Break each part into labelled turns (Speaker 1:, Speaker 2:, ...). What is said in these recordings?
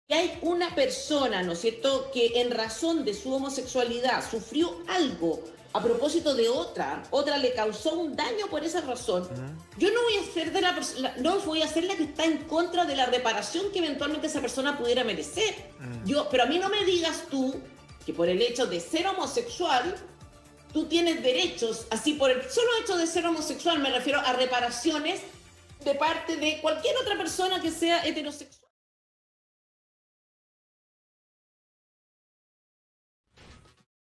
Speaker 1: que hay una persona, ¿no es cierto?, que en razón de su homosexualidad sufrió algo a propósito de otra le causó un daño por esa razón, yo no voy a ser no voy a ser la que está en contra de la reparación que eventualmente esa persona pudiera merecer. Pero a mí no me digas tú que por el hecho de ser homosexual tú tienes derechos, así por el solo hecho de ser homosexual, me refiero a reparaciones de parte de cualquier otra persona que sea heterosexual.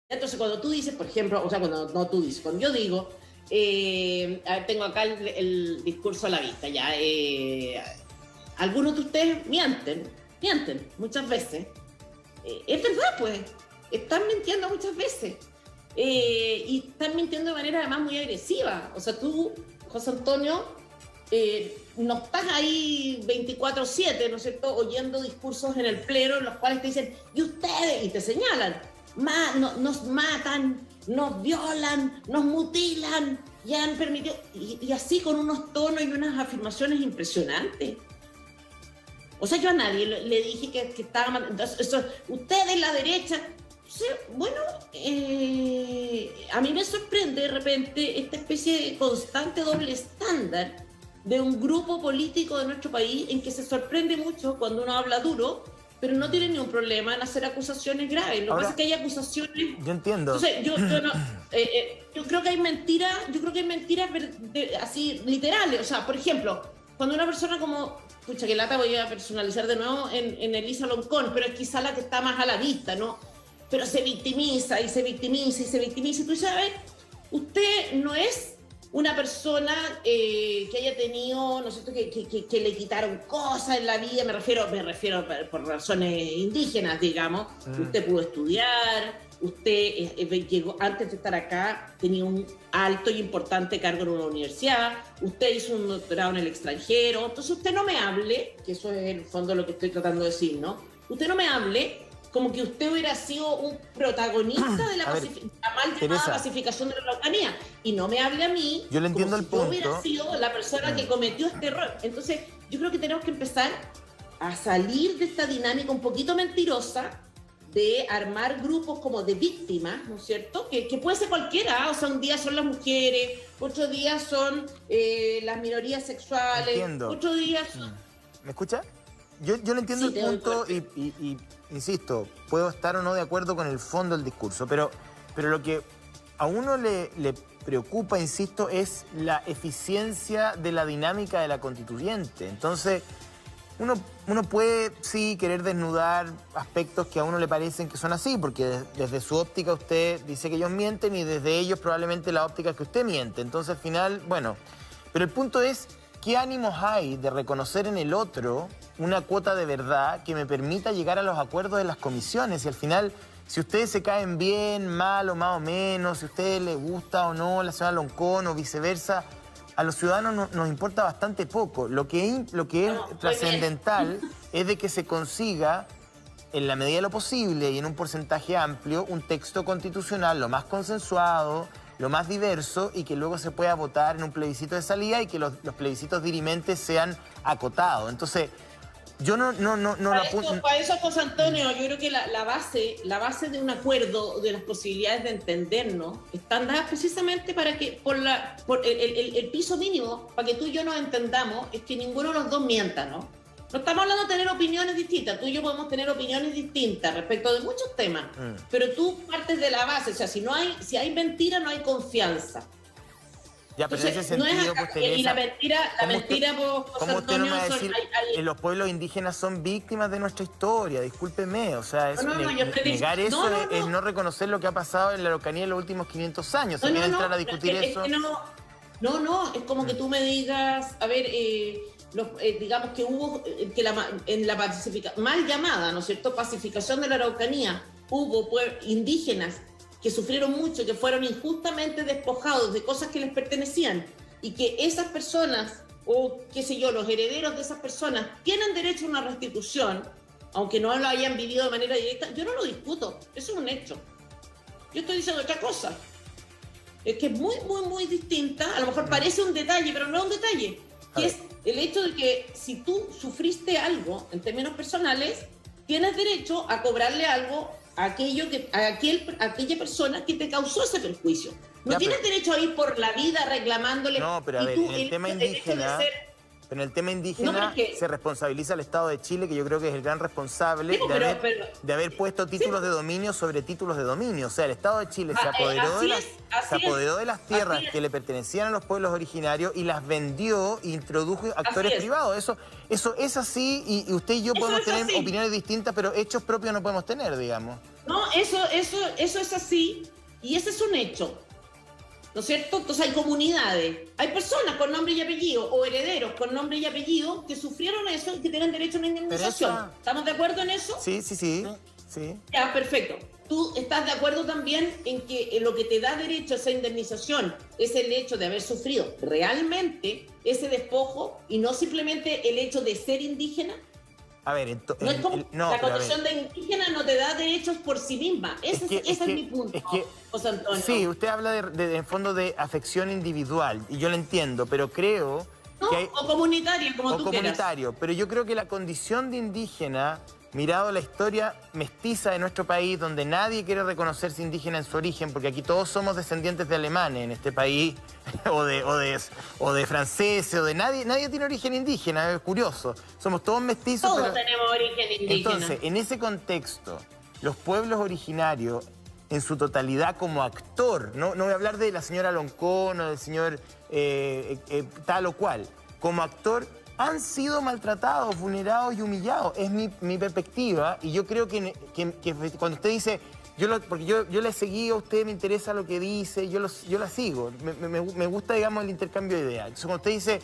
Speaker 1: Entonces, cuando tú dices, por ejemplo, o sea, cuando no tú dices, cuando yo digo, a ver, tengo acá el discurso a la vista, ya, algunos de ustedes mienten muchas veces. Es verdad, pues, están mintiendo muchas veces. Y están mintiendo de manera además muy agresiva. O sea, tú, José Antonio, no estás ahí 24/7, ¿no es cierto?, oyendo discursos en el pleno en los cuales te dicen, y ustedes, y te señalan. Nos matan, nos violan, nos mutilan, y han permitido, y así con unos tonos y unas afirmaciones impresionantes. O sea, yo a nadie le dije que estaba... Entonces, ustedes, la derecha... Bueno, a mí me sorprende de repente esta especie de constante doble estándar de un grupo político de nuestro país en que se sorprende mucho cuando uno habla duro, pero no tiene ningún problema en hacer acusaciones graves. Lo que pasa es que hay acusaciones...
Speaker 2: Yo entiendo.
Speaker 1: Entonces, yo creo que hay mentiras, así literales. O sea, por ejemplo, cuando una persona como... Pucha, que lata, voy a personalizar de nuevo en Elisa Loncón, pero es quizá la que está más a la vista, ¿no? Pero se victimiza y se victimiza y se victimiza. Y tú sabes, usted no es una persona que haya tenido, ¿no es cierto?, que le quitaron cosas en la vida, me refiero por razones indígenas, digamos. Usted pudo estudiar, usted llegó, antes de estar acá, tenía un alto y importante cargo en una universidad, usted hizo un doctorado en el extranjero, entonces usted no me hable, que eso es en el fondo lo que estoy tratando de decir, ¿no? Usted no me hable como que usted hubiera sido un protagonista de la mal llamada pacificación de la Araucanía. Y no me hable a mí
Speaker 2: yo le entiendo
Speaker 1: como si yo hubiera sido la persona que cometió este error. Entonces, yo creo que tenemos que empezar a salir de esta dinámica un poquito mentirosa de armar grupos como de víctimas, ¿no es cierto? Que puede ser cualquiera, o sea, un día son las mujeres, otro día son las minorías sexuales, otro día son...
Speaker 2: ¿Me escucha? Yo le entiendo el punto y insisto, puedo estar o no de acuerdo con el fondo del discurso, pero lo que a uno le preocupa, insisto, es la eficiencia de la dinámica de la constituyente. Entonces, uno puede, sí, querer desnudar aspectos que a uno le parecen que son así, porque desde su óptica usted dice que ellos mienten y desde ellos probablemente la óptica es que usted miente. Entonces, al final, bueno, pero el punto es, ¿qué ánimos hay de reconocer en el otro una cuota de verdad que me permita llegar a los acuerdos de las comisiones? Y al final, si ustedes se caen bien, mal o más o menos, si a ustedes les gusta o no la señora Loncón o viceversa, a los ciudadanos nos importa bastante poco. Lo que es trascendental es de que se consiga, en la medida de lo posible y en un porcentaje amplio, un texto constitucional lo más consensuado, lo más diverso, y que luego se pueda votar en un plebiscito de salida y que los plebiscitos dirimentes sean acotados. Entonces, yo no
Speaker 1: para eso, José Antonio, yo creo que la base de un acuerdo, de las posibilidades de entendernos, están dadas precisamente para que, por el piso mínimo, para que tú y yo nos entendamos, es que ninguno de los dos mienta, ¿no? No estamos hablando de tener opiniones distintas, tú y yo podemos tener opiniones distintas respecto de muchos temas, pero tú partes de la base, o sea, si hay mentira, no hay confianza.
Speaker 2: Ya, pero entonces, en ese sentido,
Speaker 1: no es Teresa, y la mentira,
Speaker 2: ¿cómo usted no me va a decir que los pueblos indígenas son víctimas de nuestra historia? Discúlpeme, o sea, negar eso es no reconocer lo que ha pasado en la Araucanía en los últimos 500 años. Entrar a discutir eso.
Speaker 1: Es como que tú me digas, a ver, digamos que hubo, en la mal llamada, ¿no es cierto?, pacificación de la Araucanía, hubo indígenas que sufrieron mucho, que fueron injustamente despojados de cosas que les pertenecían, y que esas personas, o qué sé yo, los herederos de esas personas, tienen derecho a una restitución, aunque no lo hayan vivido de manera directa. Yo no lo discuto, eso es un hecho. Yo estoy diciendo otra cosa, es que es muy, muy, muy distinta, a lo mejor parece un detalle, pero no es un detalle, que es el hecho de que si tú sufriste algo en términos personales, tienes derecho a cobrarle algo a, aquella persona que te causó ese perjuicio. No tienes derecho a ir por la vida reclamándole.
Speaker 2: No, pero a ver, en el tema indígena... Pero en el tema indígena se responsabiliza al Estado de Chile, que yo creo que es el gran responsable de haber puesto títulos de dominio sobre títulos de dominio. O sea, el Estado de Chile se apoderó de las tierras que le pertenecían a los pueblos originarios y las vendió e introdujo actores privados. Eso es así y usted y yo podemos tener opiniones distintas, pero hechos propios no podemos tener, digamos.
Speaker 1: No, eso es así y ese es un hecho. ¿No es cierto? Entonces hay comunidades, hay personas con nombre y apellido o herederos con nombre y apellido que sufrieron eso y que tienen derecho a una indemnización. ¿Estamos de acuerdo en eso?
Speaker 2: Sí.
Speaker 1: Ya, perfecto. ¿Tú estás de acuerdo también en que lo que te da derecho a esa indemnización es el hecho de haber sufrido realmente ese despojo y no simplemente el hecho de ser indígena?
Speaker 2: A ver,
Speaker 1: la condición de indígena no te da derechos por sí misma. Ese es mi punto, José Antonio.
Speaker 2: Sí, usted habla en fondo de afección individual, y yo lo entiendo, pero creo que hay...
Speaker 1: O comunitaria, como tú quieras.
Speaker 2: O comunitario, pero yo creo que la condición de indígena, mirado la historia mestiza de nuestro país, donde nadie quiere reconocerse indígena en su origen, porque aquí todos somos descendientes de alemanes en este país, o de franceses, nadie tiene origen indígena, es curioso. Somos todos mestizos.
Speaker 1: Todos tenemos origen indígena.
Speaker 2: Entonces, en ese contexto, los pueblos originarios, en su totalidad como actor, no voy a hablar de la señora Loncón o del señor tal o cual, como actor, han sido maltratados, vulnerados y humillados. Es mi perspectiva y yo creo que cuando usted dice, porque yo le seguí a usted, me interesa lo que dice, yo la sigo, me gusta, digamos, el intercambio de ideas. Entonces, cuando usted dice,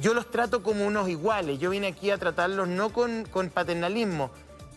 Speaker 2: yo los trato como unos iguales, yo vine aquí a tratarlos no con paternalismo.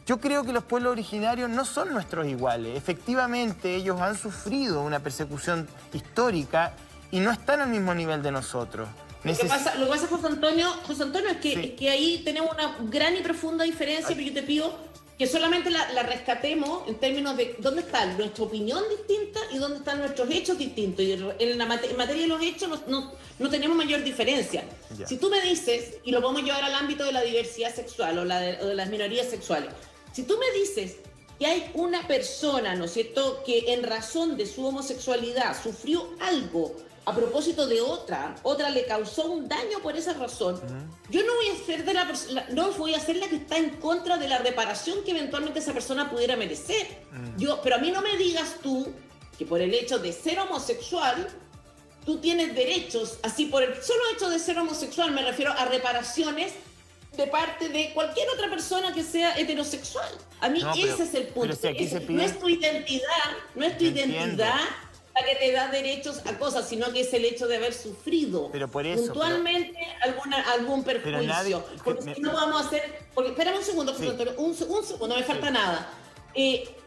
Speaker 2: Yo creo que los pueblos originarios no son nuestros iguales. Efectivamente, ellos han sufrido una persecución histórica y no están al mismo nivel de nosotros.
Speaker 1: Lo que pasa, José Antonio, es que ahí tenemos una gran y profunda diferencia, pero yo te pido que solamente la rescatemos en términos de dónde está nuestra opinión distinta y dónde están nuestros hechos distintos. Y en materia de los hechos no tenemos mayor diferencia. Si tú me dices, y lo podemos llevar al ámbito de la diversidad sexual o de las minorías sexuales, si tú me dices que hay una persona, ¿no es cierto?, que en razón de su homosexualidad sufrió algo a propósito de otra le causó un daño por esa razón, yo no voy a ser la que está en contra de la reparación que eventualmente esa persona pudiera merecer. Pero a mí no me digas tú que por el hecho de ser homosexual, tú tienes derechos, así por el solo hecho de ser homosexual, me refiero a reparaciones de parte de cualquier otra persona que sea heterosexual. A mí ese es el punto. No es tu identidad la que te da derechos a cosas, sino que es el hecho de haber sufrido puntualmente algún perjuicio. Porque si no vamos a hacer... Espérame un segundo, un segundo, no me falta nada.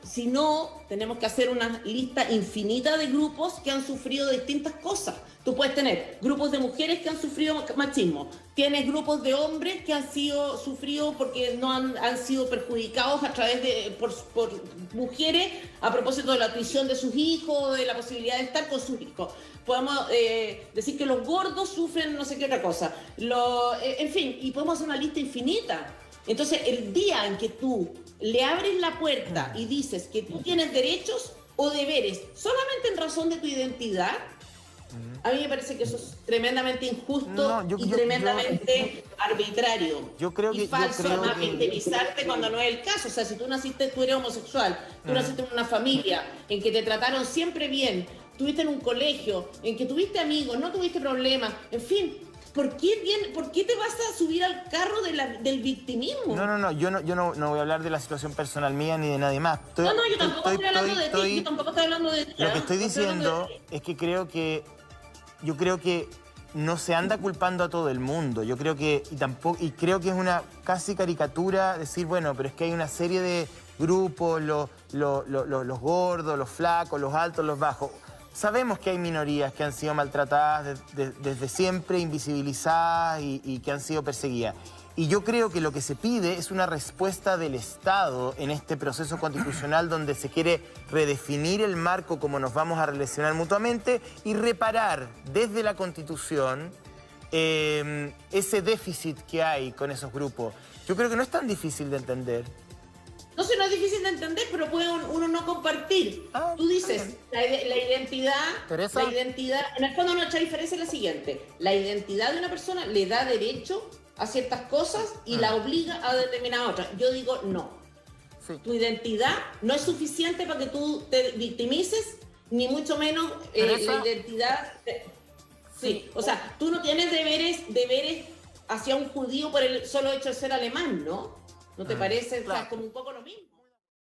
Speaker 1: Si no, tenemos que hacer una lista infinita de grupos que han sufrido distintas cosas. Tú puedes tener grupos de mujeres que han sufrido machismo, tienes grupos de hombres que han sufrido porque no han sido perjudicados a través por mujeres a propósito de la tuición de sus hijos, de la posibilidad de estar con sus hijos. Podemos decir que los gordos sufren no sé qué otra cosa. En fin, y podemos hacer una lista infinita. Entonces, el día en que tú le abres la puerta y dices que tú tienes derechos o deberes solamente en razón de tu identidad, a mí me parece que eso es tremendamente injusto y tremendamente arbitrario. Y falso, además, victimizarte cuando no es el caso. O sea, si tú eres homosexual, tú naciste en una familia en que te trataron siempre bien, estuviste en un colegio, en que tuviste amigos, no tuviste problemas, en fin... ¿Por qué te vas a subir al carro del victimismo?
Speaker 2: Yo no voy a hablar de la situación personal mía ni de nadie más.
Speaker 1: Yo tampoco estoy hablando de ti, yo tampoco estoy hablando de ti.
Speaker 2: Lo que estoy diciendo es que yo creo que no se anda culpando a todo el mundo. Yo creo que, creo que es una casi caricatura decir, bueno, pero es que hay una serie de grupos, los gordos, los flacos, los altos, los bajos. Sabemos que hay minorías que han sido maltratadas desde siempre, invisibilizadas y que han sido perseguidas. Y yo creo que lo que se pide es una respuesta del Estado en este proceso constitucional donde se quiere redefinir el marco como nos vamos a relacionar mutuamente y reparar desde la Constitución ese déficit que hay con esos grupos. Yo creo que no es tan difícil de entender.
Speaker 1: No sé, no es difícil de entender, pero puede uno no compartir. Tú dices, la identidad,
Speaker 2: Teresa.
Speaker 1: la identidad, en el fondo nuestra diferencia es la siguiente: la identidad de una persona le da derecho a ciertas cosas y la obliga a determinadas otras. Yo digo no.
Speaker 2: Sí.
Speaker 1: Tu identidad no es suficiente para que tú te victimices, ni mucho menos la identidad. Sí, o sea, tú no tienes deberes hacia un judío por el solo hecho de ser alemán, ¿no? ¿No te parece?
Speaker 2: Claro.
Speaker 1: O sea, como un poco lo mismo.